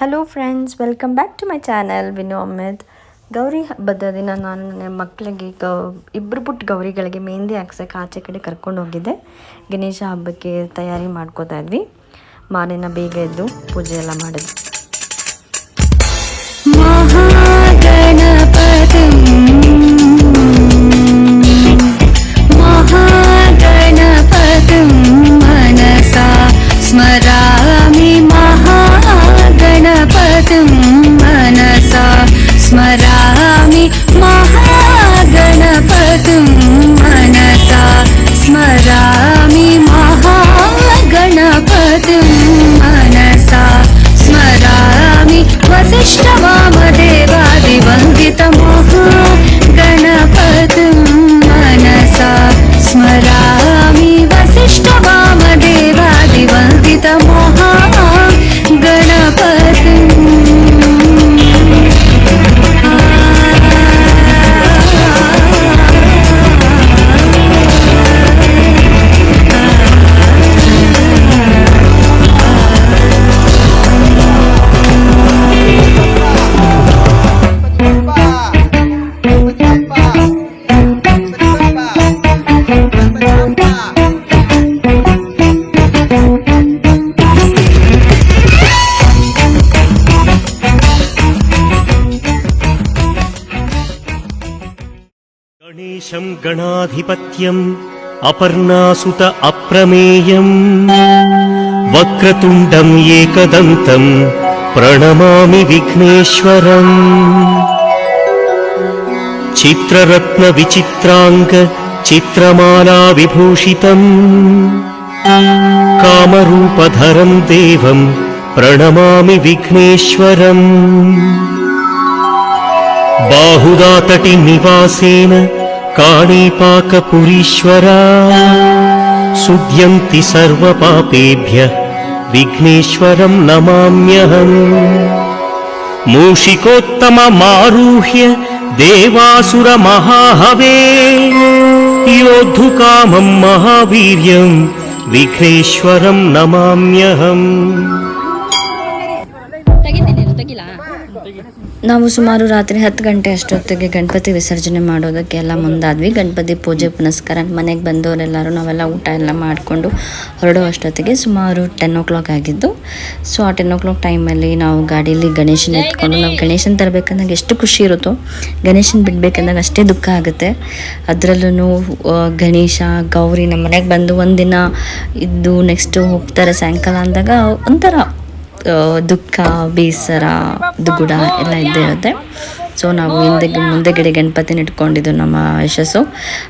Hello friends, welcome back to my channel Vinu Ahmad. Gauri ಹಬ್ಬದ ದಿನ ನಾನು ನನ್ನ ಮಕ್ಕಳಿಗೆ ಇಬ್ಬರು ಪುಟ್ಟ ಗೌರಿಗಳಿಗೆ ಮೆಹಂದಿ ಹಾಕ್ಸೋಕ್ಕೆ ಆಚೆ ಕಡೆ ಕರ್ಕೊಂಡು ಹೋಗಿದ್ದೆ. ಗಣೇಶ ಹಬ್ಬಕ್ಕೆ ತಯಾರಿ ಮಾಡ್ಕೋತಾ ಇದ್ವಿ. ಮಾರನೆನ ಬೇಗ ಎದ್ದು ಪೂಜೆ ಎಲ್ಲ ಮಾಡಿದ್ವಿ. स्मरामि महागणपतिं मनसा स्मरामि महागणपतिं मनसा स्मरामि महागणपतिं मनसा स्मरामि वसिष्ठवामदेवादिवन्दितमहागणपतिं मनसा स्मरामि वसिष्ठवामदेवादिवन्दितमहागणपतिं गणेशं गणाधिपत्यम् अपर्णासुत अप्रमेयम् वक्रतुण्डम् एकदन्तम् प्रणमामि विघ्नेश्वरम् चित्ररत्न विचित्रांग चित्रमाला विभूषितम् कामरूपधरम् देवम् प्रणमामि विघ्नेश्वरम् बाहुदातटि निवासेन काणीपाकपुरीश्वरा सुद्यन्ति सर्वपापेभ्यः विघ्नेश्वरं नमाम्यहम् मूषिकोत्तममारुह्य देवासुरमहाहवे योद्धुकामं महावीर्यं विघ्नेश्वरं नमाम्यहम्. ನಾವು ಸುಮಾರು ರಾತ್ರಿ 10 ಗಂಟೆ ಅಷ್ಟೊತ್ತಿಗೆ ಗಣಪತಿ ವಿಸರ್ಜನೆ ಮಾಡೋದಕ್ಕೆ ಎಲ್ಲ ಮುಂದಾದ್ವಿ. ಗಣಪತಿ ಪೂಜೆ ಪುನಸ್ಕಾರ ಮನೆಗೆ ಬಂದವರೆಲ್ಲರೂ ನಾವೆಲ್ಲ ಊಟ ಎಲ್ಲ ಮಾಡಿಕೊಂಡು ಹೊರಡೋ ಅಷ್ಟೊತ್ತಿಗೆ ಸುಮಾರು 10 o'clock ಆಗಿದ್ದು. ಸೊ ಆ 10 o'clock ಟೈಮಲ್ಲಿ ನಾವು ಗಾಡೀಲಿ ಗಣೇಶನ ಎತ್ಕೊಂಡು, ನಾವು ಗಣೇಶನ ತರಬೇಕಂದಾಗ ಎಷ್ಟು ಖುಷಿ ಇರುತ್ತೋ ಗಣೇಶನ ಬಿಡಬೇಕಂದಾಗ ಅಷ್ಟೇ ದುಃಖ ಆಗುತ್ತೆ. ಅದರಲ್ಲೂ ಗಣೇಶ ಗೌರಿ ನಮ್ಮ ಮನೆಗೆ ಬಂದು ಒಂದಿನ ಇದ್ದು ನೆಕ್ಸ್ಟು ಹೋಗ್ತಾರೆ ಸಾಯಂಕಾಲ ಅಂದಾಗ ಒಂಥರ ದುಃಖ, ಬೇಸರ, ದುಗುಡ ಎಲ್ಲ ಇದ್ದೇ ಇರುತ್ತೆ. ಸೊ ನಾವು ಮುಂದೆಗಡೆ ಗಣಪತಿನ ಇಟ್ಕೊಂಡಿದ್ದು ನಮ್ಮ ಯಶಸ್ಸು.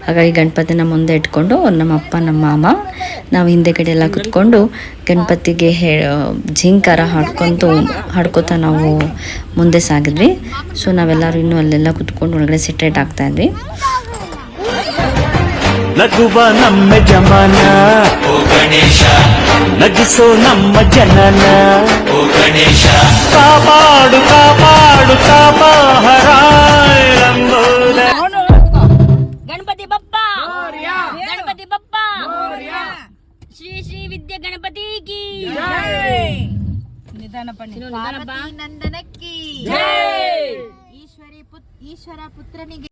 ಹಾಗಾಗಿ ಗಣಪತಿನ ಮುಂದೆ ಇಟ್ಕೊಂಡು ನಮ್ಮ ಅಪ್ಪ ನಮ್ಮ ಮಾಮ ನಾವು ಹಿಂದೆಗಡೆ ಎಲ್ಲ ಕುತ್ಕೊಂಡು ಗಣಪತಿಗೆ ಝೀಂಕಾರ ಹಾಡ್ಕೊತಾ ನಾವು ಮುಂದೆ ಸಾಗಿದ್ವಿ. ಸೊ ನಾವೆಲ್ಲರೂ ಇನ್ನೂ ಅಲ್ಲೆಲ್ಲ ಕುತ್ಕೊಂಡು ಒಳಗಡೆ ಸೆಟ್ರೇಟ್ ಆಗ್ತಾ ಇದ್ವಿ. ನಗುವ ನಮ್ಮ ಜಮಾನ ಓ ಗಣೇಶ, ನಗಿಸೋ ನಮ್ಮ ಜನನ ಓ ಗಣೇಶ, ಕಾಪಾಡು ಕಾಪಾಡು ಕಾಪಾಹರಾಯ ಗಣಪತಿ ಬಪ್ಪ ಗಣಪತಿ ಬಪ್ಪ ಶ್ರೀ ಶ್ರೀ ವಿದ್ಯಾ ಗಣಪತಿ ಕಿ ನಿಧಾನ ನಂದನಕ್ಕಿ ಈಶ್ವರ ಪುತ್ರನಿಗೆ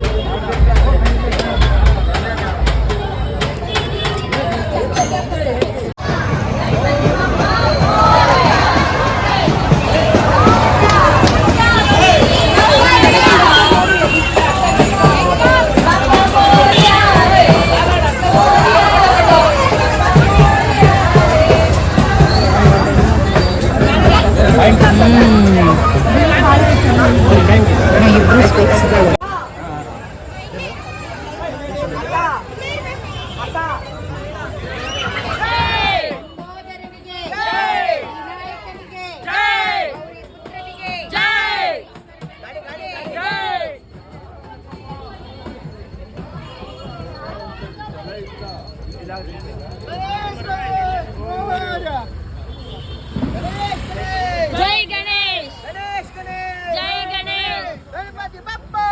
जय गणेश, जय गणेश, गणपति बप्पा।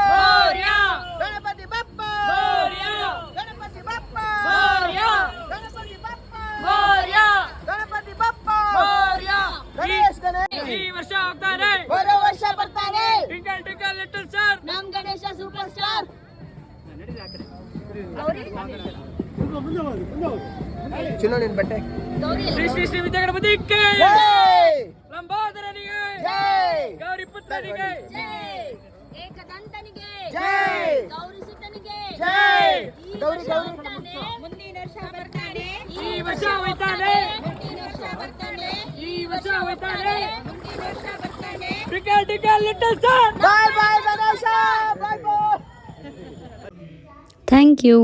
ಆಗ್ತಾನೆ, ಬರೋ ವರ್ಷ ಬರ್ತಾನೆ, ಟಿಂಕಲ್ ಟಿಂಕಲ್ ಲಿಟಲ್ ಸ್ಟಾರ್, ನಮ್ ಗಣೇಶ ಸೂಪರ್ ಸ್ಟಾರ್. ಶ್ರೀ ಶ್ರೀ ಶ್ರೀ ವಿದ್ಯಾ ಗಣಪತಿಗೆ ಲಂಬೋದರನಿಗೆ ಗೌರಿ ಪುತ್ರನಿಗೆ ಏಕದಂತನಿಗೆ ಜೈ, ಗೌರಿ ಸುತನಿಗೆ ಜೈ, ಗೌರಿ ಬರ್ತಾನೆ, ಮುಂದಿನ ವರ್ಷ ಬರ್ತಾನೆ, ಈ ವರ್ಷ ಹೋಯ್ತಾನೆ, ಮುಂದಿನ ವರ್ಷ ಬರ್ತಾನೆ, ಈ ವರ್ಷ ಹೋಯ್ತಾನೆ, ಮುಂದಿನ ವರ್ಷ ಬರ್ತಾನೆ. Twinkle twinkle little star. Thank you.